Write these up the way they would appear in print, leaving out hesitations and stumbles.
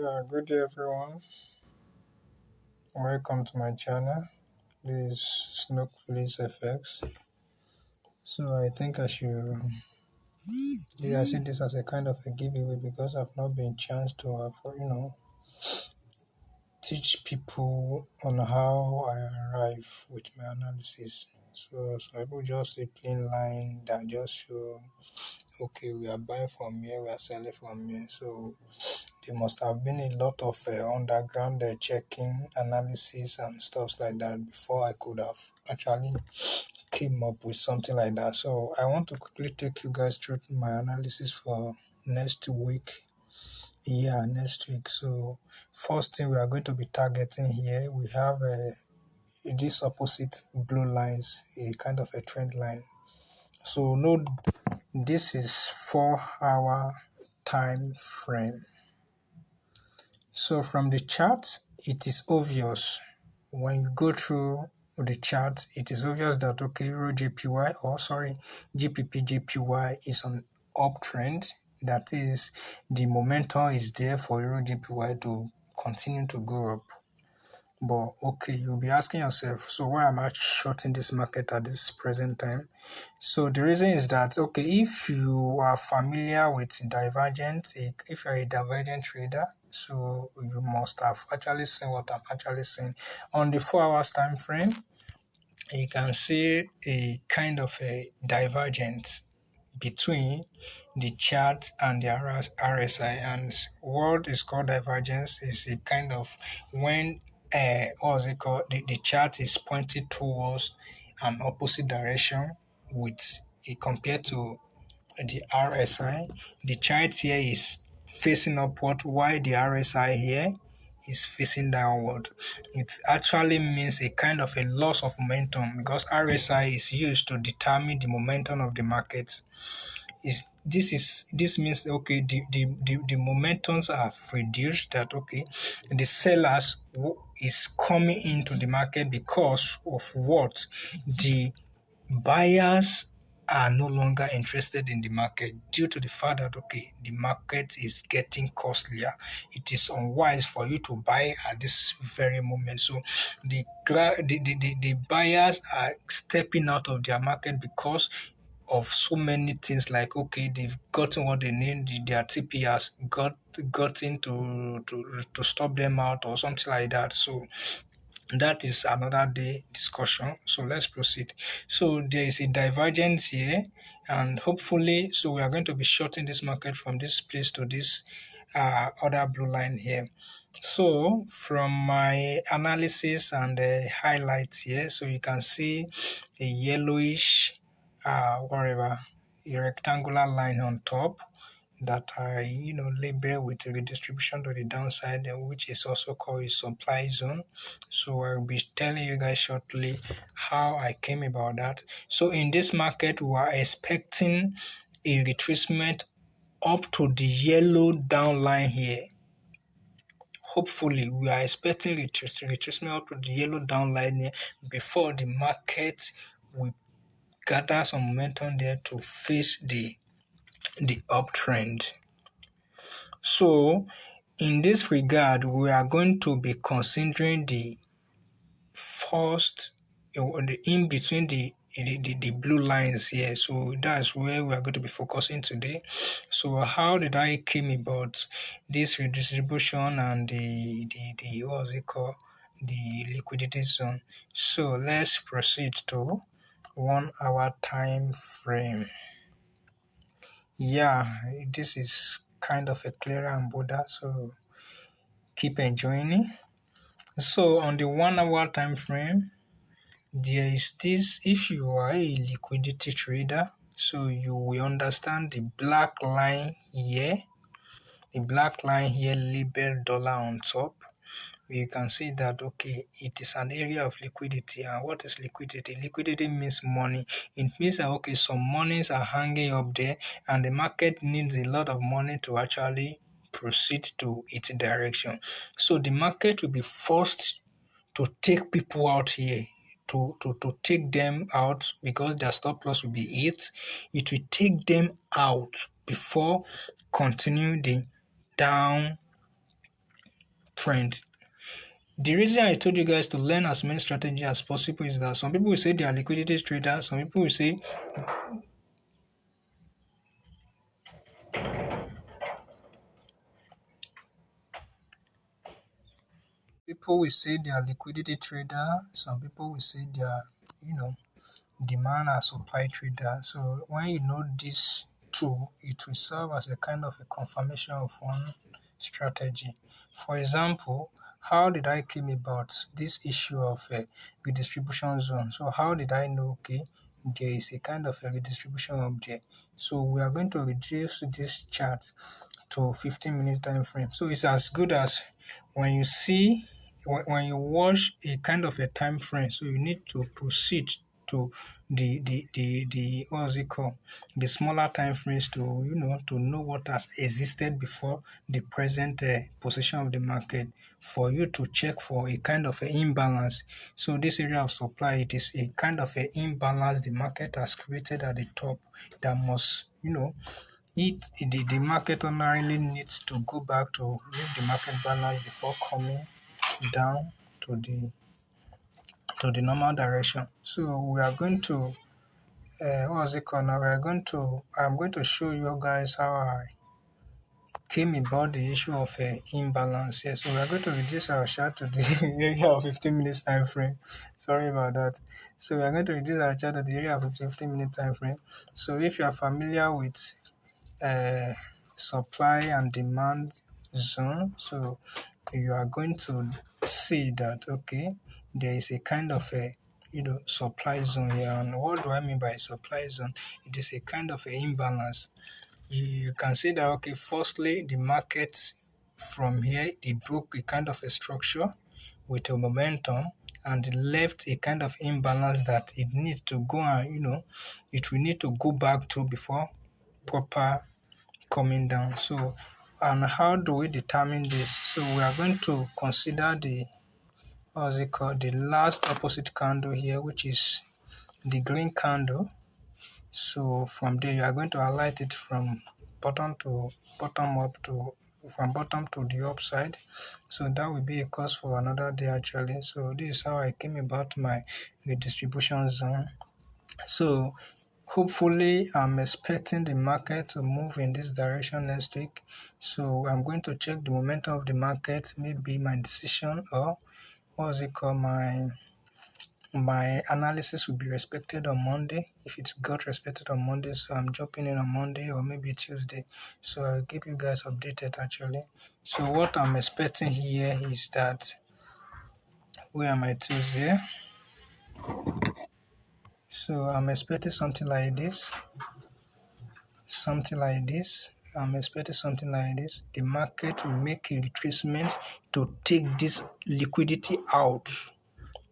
Yeah, good day everyone. Welcome to my channel. This is Snook Fleece FX. So I think I see this as a kind of a giveaway because I've not been chance to teach people on how I arrive with my analysis. So some people just say plain line that just show okay, we are buying from here, we are selling from here. So there must have been a lot of underground checking, analysis, and stuff like that before I could have actually came up with something like that. So I want to quickly take you guys through my analysis for next week. Yeah, next week. So first thing we are going to be targeting here, we have this opposite blue lines, a kind of a trend line. So note this is 4-hour time frame. So from the chart, it is obvious when you go through the chart, it is obvious that okay, Euro JPY GBPJPY is on uptrend. That is, the momentum is there for Euro JPY to continue to go up. But okay, you'll be asking yourself, so why am I shorting this market at this present time? So the reason is that, okay, if you are familiar with divergent, if you're a divergent trader, so you must have actually seen what I'm actually saying. On the 4 hours time frame, you can see a kind of a divergence between the chart and the RSI. And what is called divergence is a kind of when what's it called? The chart is pointed towards an opposite direction with compared to the RSI. The chart here is facing upward while the RSI here is facing downward. It actually means a kind of a loss of momentum because RSI is used to determine the momentum of the market. This means okay, the momentums are reduced, that okay, the sellers is coming into the market because of what the buyers are no longer interested in the market due to the fact that okay, the market is getting costlier. It is unwise for you to buy at this very moment. So the buyers are stepping out of their market because of so many things, like okay, they've gotten what they need, their TP has gotten to stop them out or something like that. So that is another day discussion. So let's proceed. So there is a divergence here, and hopefully, so we are going to be shorting this market from this place to this other blue line here. So from my analysis and the highlights here, so you can see a yellowish, whatever, a rectangular line on top that I label with a redistribution to the downside, which is also called a supply zone. So I'll be telling you guys shortly how I came about that. So in this market, we are expecting a retracement up to the yellow down line here. Hopefully, we are expecting retracement up to the yellow down line here before the market will gather some momentum there to face the uptrend. So, in this regard, we are going to be considering the first, the in between the blue lines here. So that's where we are going to be focusing today. So how did I came about this redistribution and the what's it called, the liquidity zone? So let's proceed to 1 hour time frame. Yeah, this is kind of a clearer and bolder, so keep enjoying it. So on the 1 hour time frame, there is this, if you are a liquidity trader, so you will understand the black line here, labeled dollar on top. You can see that okay, it is an area of liquidity. And what is liquidity? Liquidity means money. It means that okay, some monies are hanging up there and the market needs a lot of money to actually proceed to its direction. So the market will be forced to take people out here, to take them out because their stop loss will be hit. It will take them out before continuing the down friend. The reason I told you guys to learn as many strategies as possible is that some people will say they are liquidity traders, some people will say they are liquidity trader, some people will say they are, you know, demand and supply trader. So when you know these two, it will serve as a kind of a confirmation of one strategy. For example, how did I came about this issue of a redistribution zone? So how did I know, okay, there is a kind of a redistribution up there? So we are going to reduce this chart to 15 minutes time frame. So it's as good as when you see when you watch a kind of a time frame, so you need to proceed to the what's it called, the smaller time frames, to to know what has existed before the present position of the market, for you to check for a kind of an imbalance. So this area of supply, it is a kind of an imbalance the market has created at the top that must, the market ordinarily needs to go back to make the market balance before coming down to the normal direction. So we are going to what's it called now? I'm going to show you guys how I came about the issue of imbalance here. So we are going to reduce our chart to the area of 15 minutes time frame. Sorry about that. So we are going to reduce our chart to the area of 15-minute time frame. So if you are familiar with uh, supply and demand zone, so you are going to see that, okay, there is a kind of a supply zone here. And what do I mean by supply zone? It is a kind of a imbalance. You can see that, okay, firstly, the market from here, it broke a kind of a structure with a momentum, and left a kind of imbalance that it needs to go, and it will need to go back to before proper coming down. So, and how do we determine this? So we are going to consider the what's it called, the last opposite candle here, which is the green candle. So from there, you are going to highlight it from bottom to bottom up to from bottom to the upside. So that will be a cause for another day actually. So this is how I came about my redistribution zone. So hopefully I'm expecting the market to move in this direction next week. So I'm going to check the momentum of the market, maybe my decision, or what's it called, my analysis will be respected on Monday. If it got respected on Monday, so I'm jumping in on Monday or maybe Tuesday. So I'll keep you guys updated actually. So what I'm expecting here is that, where am I Tuesday? So I'm expecting something like this. Something like this. I'm expecting something like this. The market will make a retracement to take this liquidity out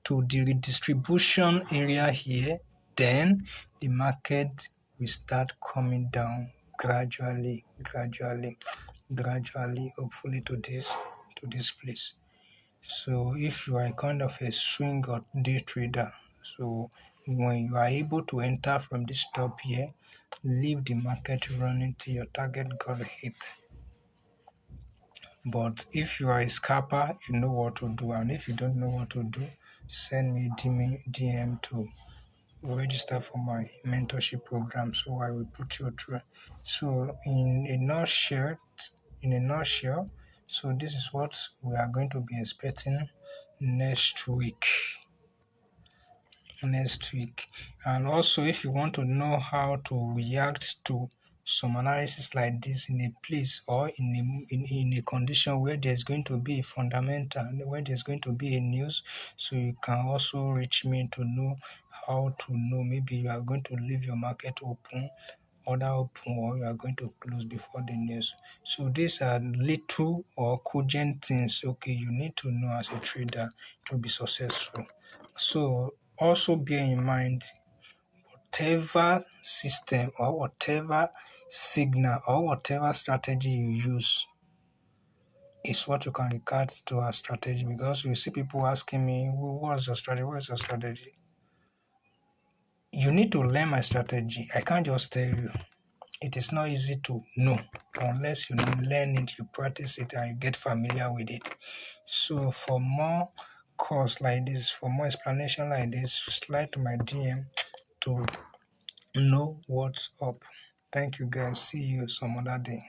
to the redistribution area here. Then the market will start coming down gradually, hopefully to this place. So if you are kind of a swing or day trader, so when you are able to enter from this top here, leave the market running till your target got hit. But if you are a scalper, you know what to do. And if you don't know what to do, send me DM to register for my mentorship program, so I will put you through. So in a nutshell, so this is what we are going to be expecting next week. And also, if you want to know how to react to some analysis like this in a place or in a condition where there's going to be a fundamental, where there's going to be a news, so you can also reach me to know how to know, maybe you are going to leave your market open, order open, or you are going to close before the news. So these are little or cogent things, okay, you need to know as a trader to be successful. So also bear in mind, whatever system or whatever signal or whatever strategy you use is what you can regard to as strategy, because you see people asking me, what's your strategy? What's your strategy? You need to learn my strategy. I can't just tell you. It is not easy to know unless you learn it, you practice it, and you get familiar with it. So for more course like this, for more explanation like this, slide to my DM to know what's up. Thank you guys. See you some other day.